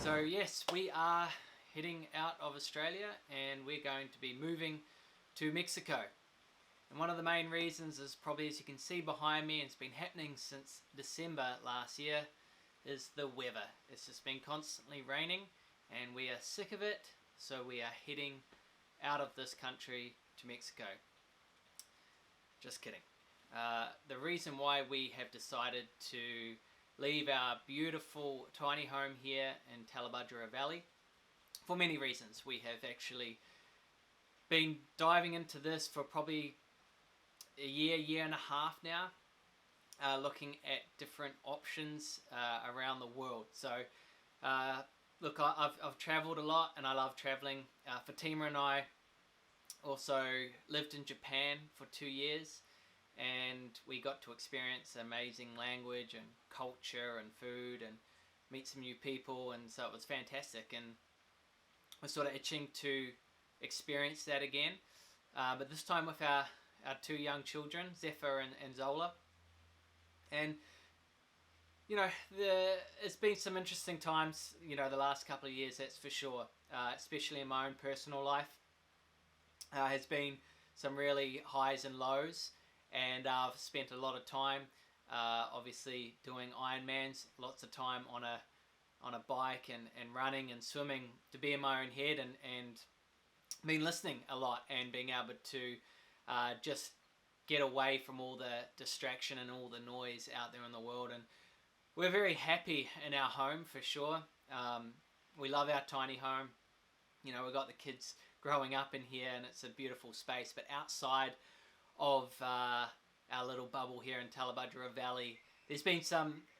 So yes, we are heading out of Australia and we're going to be moving to Mexico. And one of the main reasons is probably, as you can see behind me, and it's been happening since December last year, is the weather. It's just been constantly raining and we are sick of it, so we are heading out of this country to Mexico. Just kidding. The reason why we have decided to leave our beautiful tiny home here in Talabudgera Valley, for many reasons. We have actually been diving into this for probably a year and a half now, looking at different options around the world. So look, I've traveled a lot and I love traveling. Fatima and I also lived in Japan for 2 years, and we got to experience amazing language and culture and food and meet some new people, and so it was fantastic, and we're sort of itching to experience that again, but this time with our 2 young children, Zephyr and Zola. And you know, it's been some interesting times, you know, the last couple of years, that's for sure, especially in my own personal life. Has been some really highs and lows, and I've spent a lot of time obviously doing Ironmans, lots of time on a bike and running and swimming to be in my own head, and been listening a lot and being able to just get away from all the distraction and all the noise out there in the world. And we're very happy in our home for sure. We love our tiny home. You know, we've got the kids growing up in here and it's a beautiful space, but outside of our little bubble here in Talabudgera Valley, there's been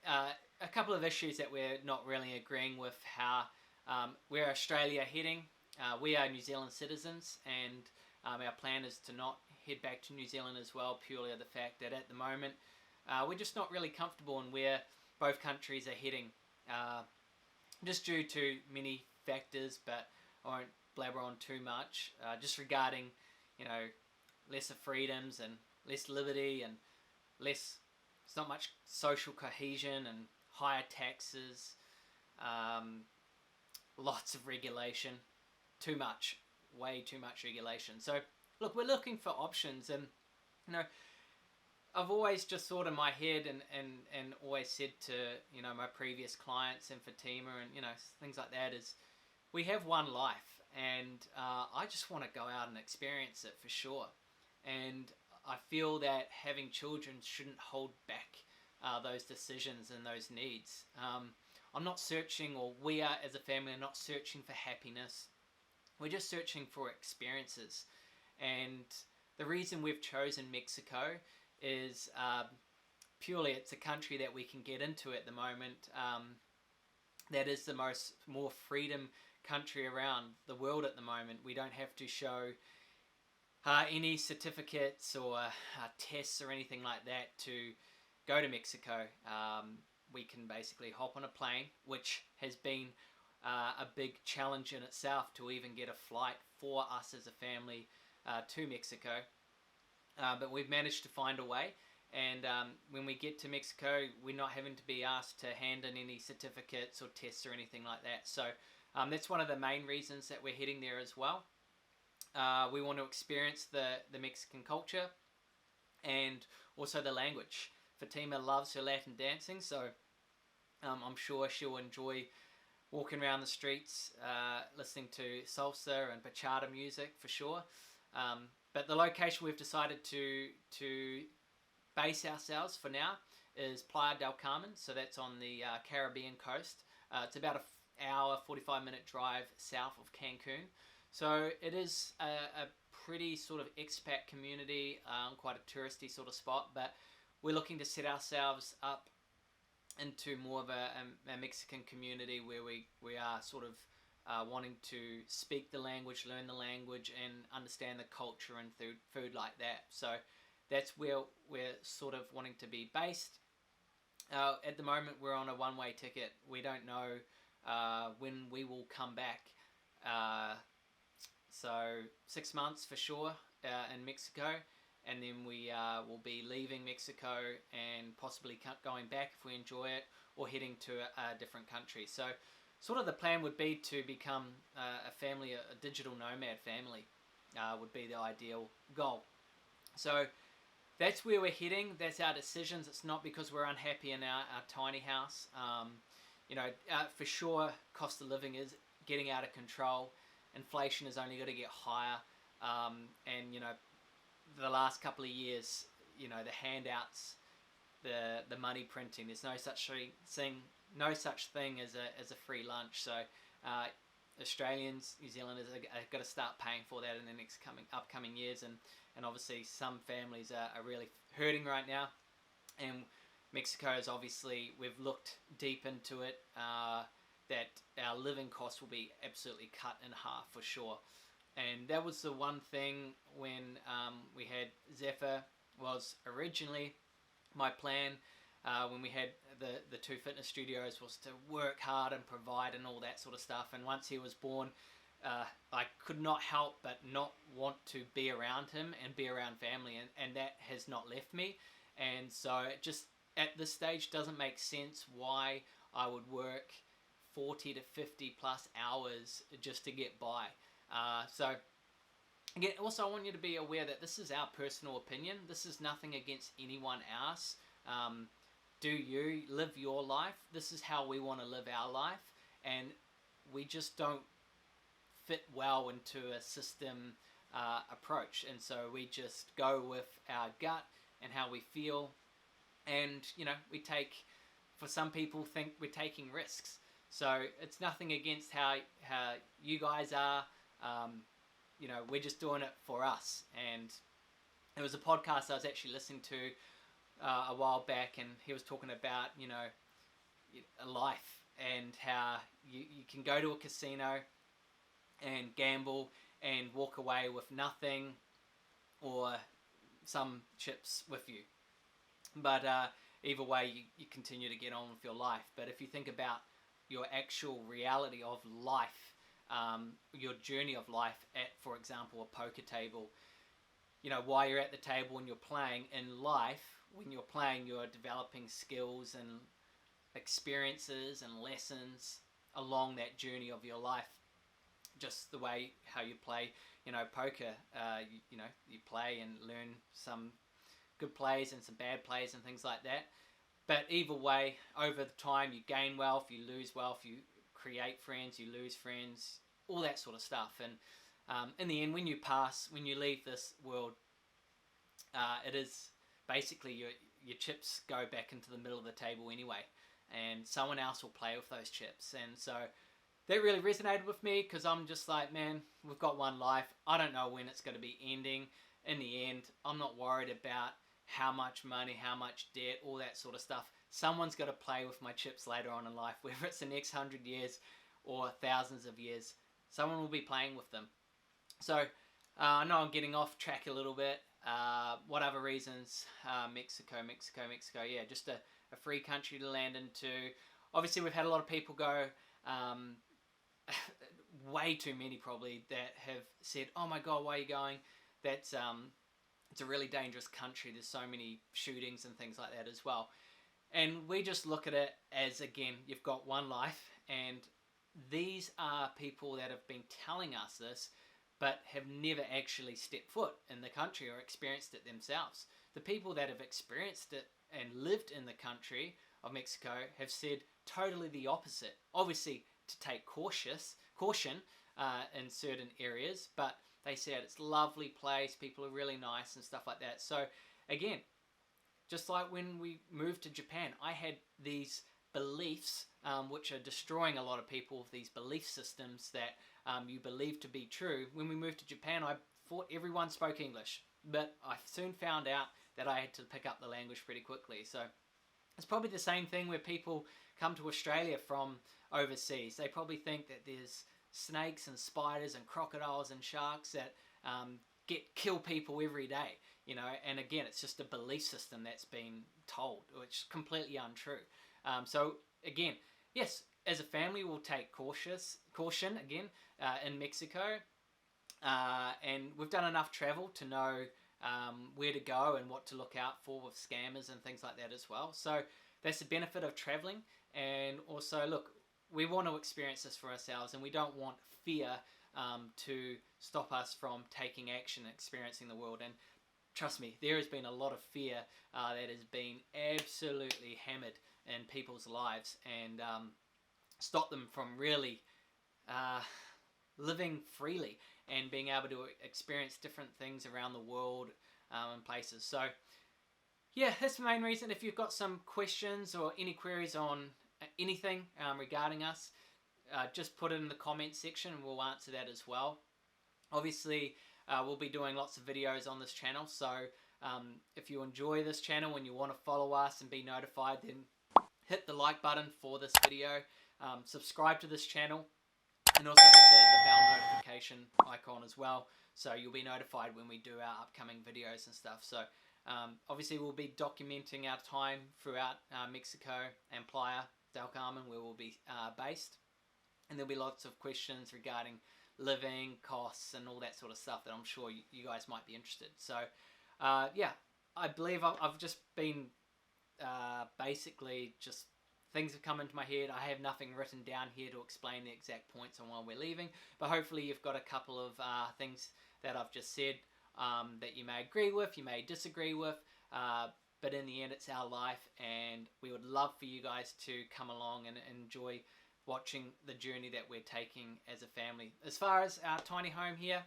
a couple of issues that we're not really agreeing with how where Australia heading. We are New Zealand citizens, and our plan is to not head back to New Zealand as well, purely of the fact that at the moment we're just not really comfortable in where both countries are heading, just due to many factors, but I won't blabber on too much, just regarding, you know, lesser freedoms and less liberty and less, it's not much social cohesion and higher taxes, lots of regulation, too much, way too much regulation. So look, we're looking for options, and you know, I've always just thought in my head and always said to, you know, my previous clients and Fatima and, you know, things like that, is we have one life, and I just want to go out and experience it for sure. And I feel that having children shouldn't hold back those decisions and those needs. I'm not searching, or we are as a family are not searching for happiness. We're just searching for experiences. And the reason we've chosen Mexico is purely it's a country that we can get into at the moment. That is the more freedom country around the world at the moment. We don't have to show any certificates or tests or anything like that to go to Mexico. We can basically hop on a plane, which has been a big challenge in itself to even get a flight for us as a family to Mexico, but we've managed to find a way. And when we get to Mexico, we're not having to be asked to hand in any certificates or tests or anything like that. So that's one of the main reasons that we're heading there as well. We want to experience the Mexican culture and also the language. Fatima loves her Latin dancing, so I'm sure she'll enjoy walking around the streets listening to salsa and bachata music for sure. But the location we've decided to base ourselves for now is Playa del Carmen, so that's on the Caribbean coast. It's about an hour, 45-minute drive south of Cancun. So it is a pretty sort of expat community, quite a touristy sort of spot, but we're looking to set ourselves up into more of a Mexican community where we are sort of wanting to speak the language, learn the language, and understand the culture and food like that. So that's where we're sort of wanting to be based. At the moment, we're on a one-way ticket. We don't know when we will come back. So 6 months for sure in Mexico, and then we will be leaving Mexico and possibly going back if we enjoy it, or heading to a different country. So sort of the plan would be to become a family, a digital nomad family, would be the ideal goal. So that's where we're heading. That's our decisions. It's not because we're unhappy in our tiny house. For sure, cost of living is getting out of control. Inflation is only going to get higher. And the last couple of years, the handouts, the money printing. There's no such thing as a free lunch. So Australians, New Zealanders are got to start paying for that in the next upcoming years, and obviously some families are really hurting right now. And Mexico is obviously, we've looked deep into it, that our living costs will be absolutely cut in half for sure. And that was the one thing when we had Zephyr, was originally my plan, when we had the two fitness studios, was to work hard and provide and all that sort of stuff. And once he was born, I could not help but not want to be around him and be around family, and that has not left me. And so it just at this stage doesn't make sense why I would work 40 to 50 plus hours just to get by. So again, also I want you to be aware that this is our personal opinion. This is nothing against anyone else. Do you live your life? This is how we want to live our life, and we just don't fit well into a system approach. And so we just go with our gut and how we feel, and we take, for some people think we're taking risks. So it's nothing against how you guys are. We're just doing it for us. And there was a podcast I was actually listening to a while back, and he was talking about life, and how you can go to a casino and gamble and walk away with nothing or some chips with you, but either way you continue to get on with your life. But if you think about your actual reality of life, your journey of life at, for example, a poker table, while you're at the table and you're playing in life, when you're playing, you're developing skills and experiences and lessons along that journey of your life. Just the way how you play, poker, you play and learn some good plays and some bad plays and things like that. But either way, over the time, you gain wealth, you lose wealth, you create friends, you lose friends, all that sort of stuff. And in the end, when you pass, when you leave this world, it is basically your chips go back into the middle of the table anyway, and someone else will play with those chips. And so that really resonated with me, because I'm just like, man, we've got one life. I don't know when it's going to be ending. In the end, I'm not worried about how much money, how much debt, all that sort of stuff. Someone's got to play with my chips later on in life, whether it's the next 100 years or thousands of years. Someone will be playing with them. So I know I'm getting off track a little bit. What other reasons? Mexico. Yeah, just a free country to land into. Obviously, we've had a lot of people go, way too many probably, that have said, oh my God, why are you going? That's it's a really dangerous country. There's so many shootings and things like that as well. And we just look at it as, again, you've got one life, and these are people that have been telling us this, but have never actually stepped foot in the country or experienced it themselves. The people that have experienced it and lived in the country of Mexico have said totally the opposite. Obviously, to take caution in certain areas, but they said it's a lovely place, people are really nice and stuff like that. So again, just like when we moved to Japan, I had these beliefs which are destroying a lot of people, these belief systems that you believe to be true. When we moved to Japan, I thought everyone spoke English, but I soon found out that I had to pick up the language pretty quickly. So it's probably the same thing where people come to Australia from overseas. They probably think that there's snakes and spiders and crocodiles and sharks that kill people every day, and again, it's just a belief system that's been told, which is completely untrue. So again, yes, as a family, we'll take caution again in Mexico, and we've done enough travel to know where to go and what to look out for with scammers and things like that as well. So that's the benefit of traveling. And also, look, we want to experience this for ourselves, and we don't want fear to stop us from taking action and experiencing the world. And trust me, there has been a lot of fear that has been absolutely hammered in people's lives, and stopped them from really living freely and being able to experience different things around the world and places. So yeah, that's the main reason. If you've got some questions or any queries on anything regarding us, just put it in the comments section and we'll answer that as well. Obviously, we'll be doing lots of videos on this channel, so if you enjoy this channel and you want to follow us and be notified, then hit the like button for this video, subscribe to this channel, and also hit the bell notification icon as well, so you'll be notified when we do our upcoming videos and stuff. So obviously we'll be documenting our time throughout Mexico and Playa del Carmen, where we'll be based, and there'll be lots of questions regarding living costs and all that sort of stuff that I'm sure you guys might be interested. So yeah, I believe I've just been basically just things have come into my head. I have nothing written down here to explain the exact points on why we're leaving, but hopefully you've got a couple of things that I've just said that you may agree with, you may disagree with, but in the end it's our life, and we would love for you guys to come along and enjoy watching the journey that we're taking as a family. As far as our tiny home here,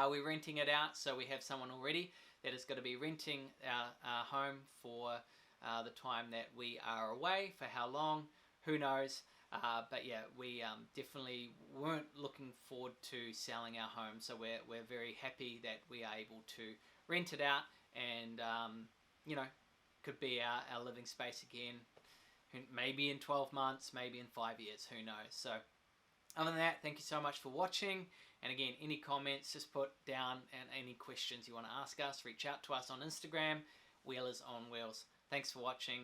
we're renting it out, so we have someone already that is going to be renting our home for the time that we are away. For how long, who knows, but yeah, we definitely weren't looking forward to selling our home, so we're very happy that we are able to rent it out, and you know, could be our living space again, maybe in 12 months, maybe in 5 years, who knows. So other than that, thank you so much for watching, and again, any comments, just put down, and any questions you want to ask us, reach out to us on Instagram, Wheelers on Wheels. Thanks for watching.